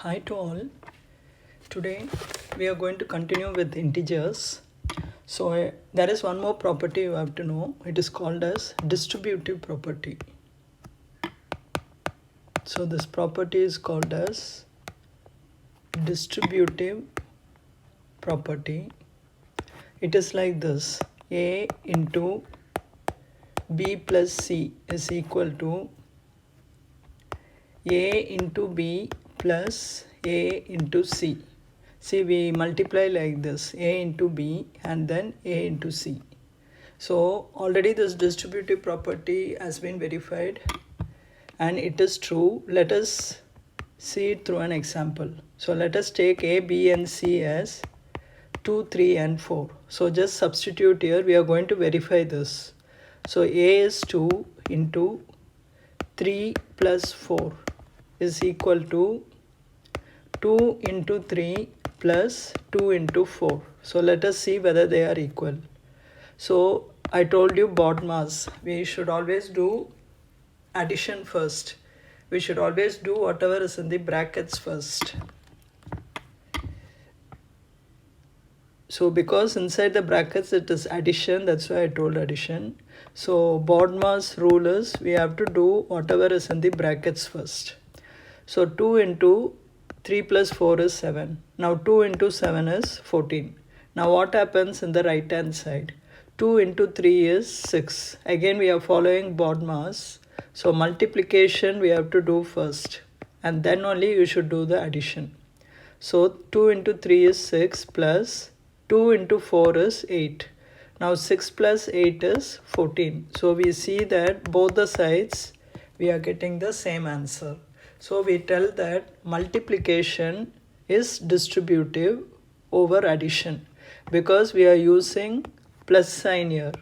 Hi to all. Today we are going to continue with integers. So there is one more property you have to know. It is called as distributive property. So this property is called as distributive property. It is like this: A into B plus C is equal to A into B plus A into C. See, we multiply like this: A into B and then A into C. So already this distributive property has been verified and it is true. Let us see it through an example. So let us take A, B and C as 2, 3 and 4. So just substitute here. We are going to verify this. So A is 2 into 3 plus 4 is equal to 2 into 3 plus 2 into 4. So let us see whether they are equal. So I told you BODMAS, we should always do addition first. We should always do whatever is in the brackets first. So because inside the brackets it is addition, that's why I told addition. So BODMAS rule is we have to do whatever is in the brackets first. So 2 into 3 plus 4 is 7. Now 2 into 7 is 14. Now what happens in the right hand side? 2 into 3 is 6. Again we are following BODMAS. So multiplication we have to do first and then only you should do the addition. So 2 into 3 is 6 plus 2 into 4 is 8. Now 6 plus 8 is 14. So we see that both the sides we are getting the same answer. So we tell that multiplication is distributive over addition because we are using plus sign here.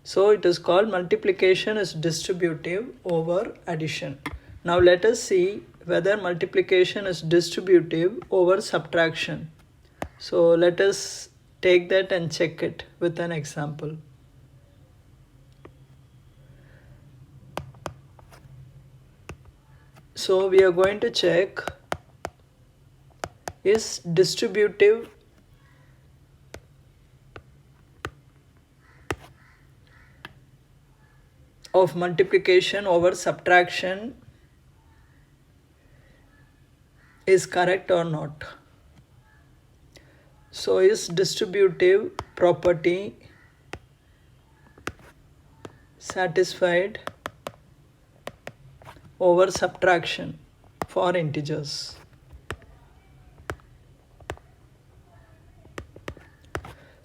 So it is called multiplication is distributive over addition. Now let us see whether multiplication is distributive over subtraction. So let us take that and check it with an example. So we are going to check is distributive of multiplication over subtraction is correct or not. So is distributive property satisfied over subtraction for integers?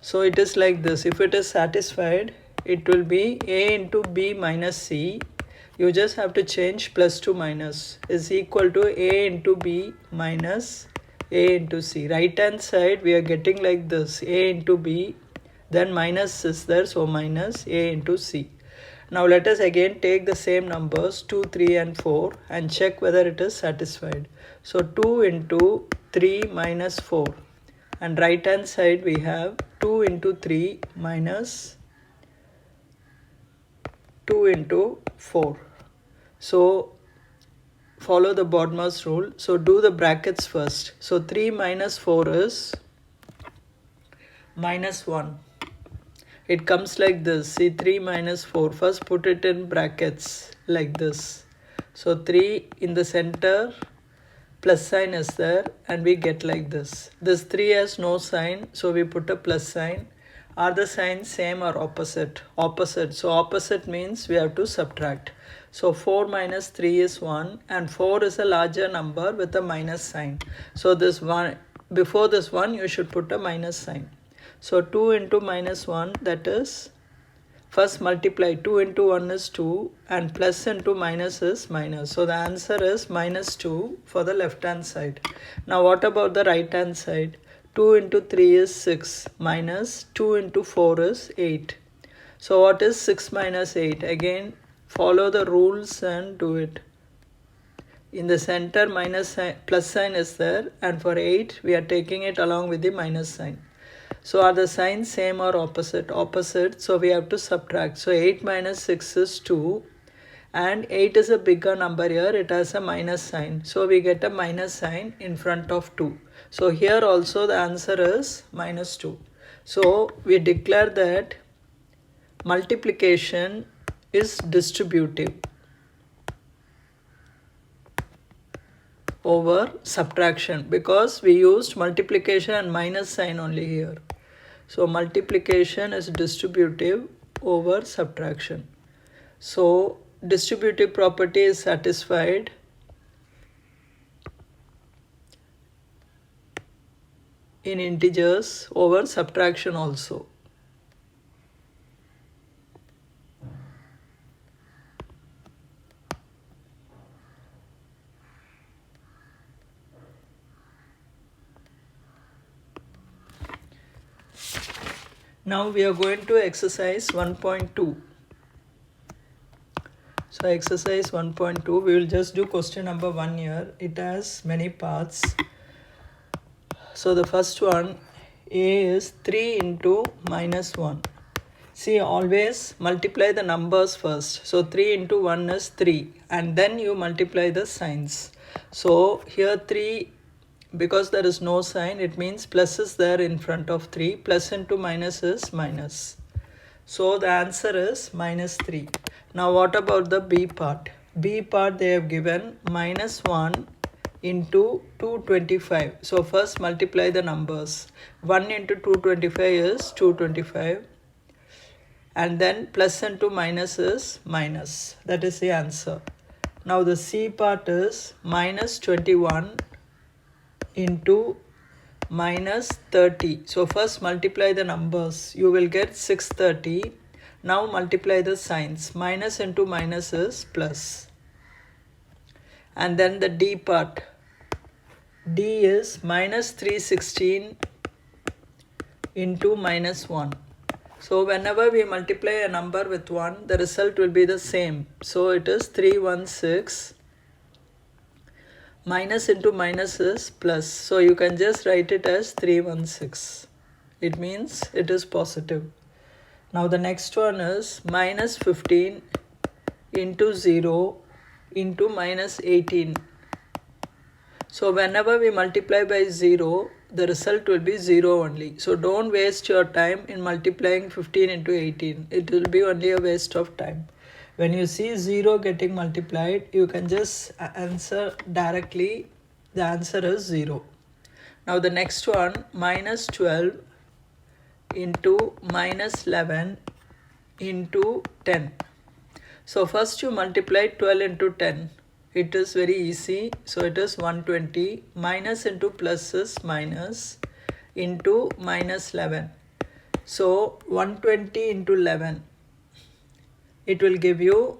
So it is like this. If it is satisfied, it will be A into B minus C. You just have to change plus to minus is equal to A into B minus A into C. Right hand side we are getting like this: A into B, then minus is there, so minus A into C. Now let us again take the same numbers 2, 3 and 4 and check whether it is satisfied. So 2 into 3 minus 4 and right hand side we have 2 into 3 minus 2 into 4. So follow the BODMAS rule. So do the brackets first. So 3 minus 4 is minus 1. It comes like this. See, 3 minus 4. First put it in brackets like this. So 3 in the center, plus sign is there and we get like this. This 3 has no sign, so we put a plus sign. Are the signs same or opposite? Opposite. So opposite means we have to subtract. So 4 minus 3 is 1 and 4 is a larger number with a minus sign. So this one, before this one you should put a minus sign. So 2 into minus 1, that is, first multiply. 2 into 1 is 2 and plus into minus is minus. So the answer is minus 2 for the left hand side. Now what about the right hand side? 2 into 3 is 6 minus 2 into 4 is 8. So what is 6 minus 8? Again follow the rules and do it. In the center minus sign, plus sign is there, and for 8 we are taking it along with the minus sign. So are the signs same or opposite? Opposite. So we have to subtract. So 8 minus 6 is 2 and 8 is a bigger number here, it has a minus sign, so we get a minus sign in front of 2. So here also the answer is minus 2. So we declare that multiplication is distributive over subtraction because we used multiplication and minus sign only here. So multiplication is distributive over subtraction. So distributive property is satisfied in integers over subtraction also. Now we are going to exercise 1.2. So exercise 1.2, we will just do question number 1 here. It has many parts. So the first one, A is 3 into minus 1. See, always multiply the numbers first. So 3 into 1 is 3 and then you multiply the signs. So here 3, because there is no sign, it means plus is there in front of 3. Plus into minus is minus. So the answer is minus 3. Now what about the B part? B part they have given minus 1 into 225. So first multiply the numbers. 1 into 225 is 225. And then plus into minus is minus. That is the answer. Now the C part is minus 21 into minus 30. So first multiply the numbers. You will get 630. Now multiply the signs. Minus into minus is plus. And then the D part. D is minus 316 into minus 1. So whenever we multiply a number with 1, the result will be the same. So it is 316. Minus into minus is plus. So you can just write it as 316. It means it is positive. Now the next one is minus 15 into 0 into minus 18. So whenever we multiply by 0, the result will be 0 only. So don't waste your time in multiplying 15 into 18. It will be only a waste of time. When you see 0 getting multiplied, you can just answer directly. The answer is 0. Now the next one, minus 12 into minus 11 into 10. So first you multiply 12 into 10. It is very easy. So it is 120. Minus into plus is minus into minus 11. So 120 into 11. It will give you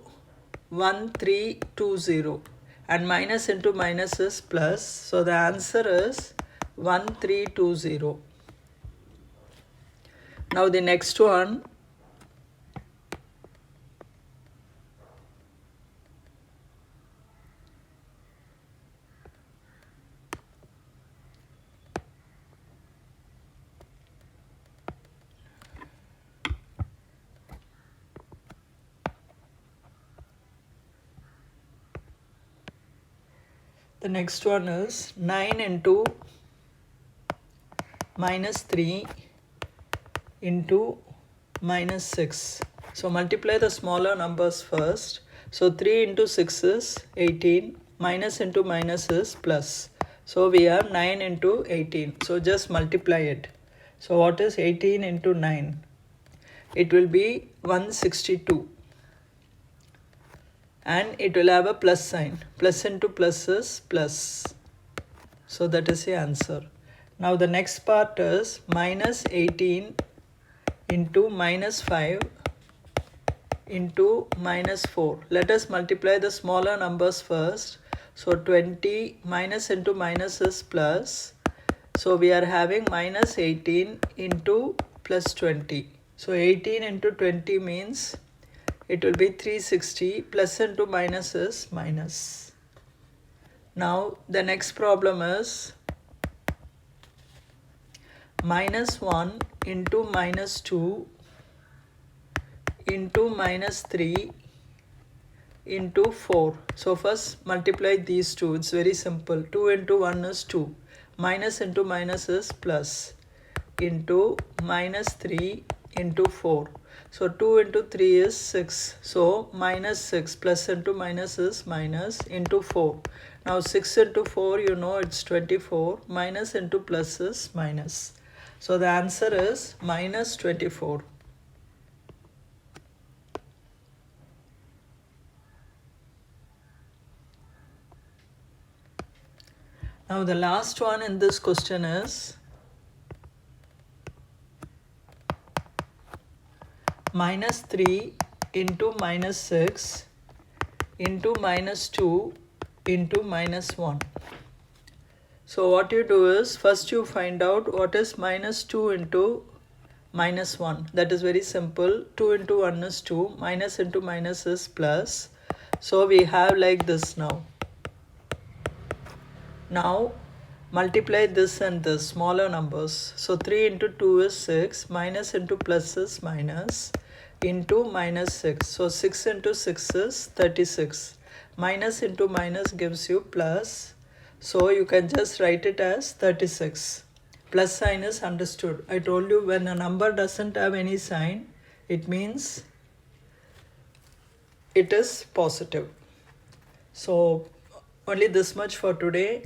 1320. And minus into minus is plus. So the answer is 1320. Now the next one. The next one is 9 into minus 3 into minus 6. So multiply the smaller numbers first. So 3 into 6 is 18. Minus into minus is plus. So we have 9 into 18. So just multiply it. So what is 18 into 9? It will be 162. And it will have a plus sign. Plus into plus is plus. So that is the answer. Now the next part is minus 18 into minus 5 into minus 4. Let us multiply the smaller numbers first. So 20 minus into minus is plus. So we are having minus 18 into plus 20. So 18 into 20 means it will be 360. Plus into minus is minus. Now the next problem is minus 1 into minus 2 into minus 3 into 4. So first multiply these two. It's very simple. 2 into 1 is 2. Minus into minus is plus. Into minus 3 into 4. So 2 into 3 is 6. So minus 6. Plus into minus is minus into 4. Now 6 into 4, you know it's 24. Minus into plus is minus. So the answer is minus 24. Now the last one in this question is minus 3 into minus 6 into minus 2 into minus 1. So what you do is first you find out what is minus 2 into minus 1. That is very simple. 2 into 1 is 2. Minus into minus is plus. So we have like this now. Now multiply this and this, smaller numbers. So 3 into 2 is 6, minus into plus is minus, into minus 6. So 6 into 6 is 36. Minus into minus gives you plus. So you can just write it as 36. Plus sign is understood. I told you when a number doesn't have any sign, it means it is positive. So only this much for today.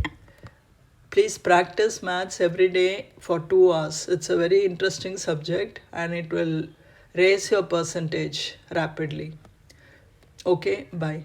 Please practice maths every day for 2 hours. It's a very interesting subject and it will raise your percentage rapidly. Okay, bye.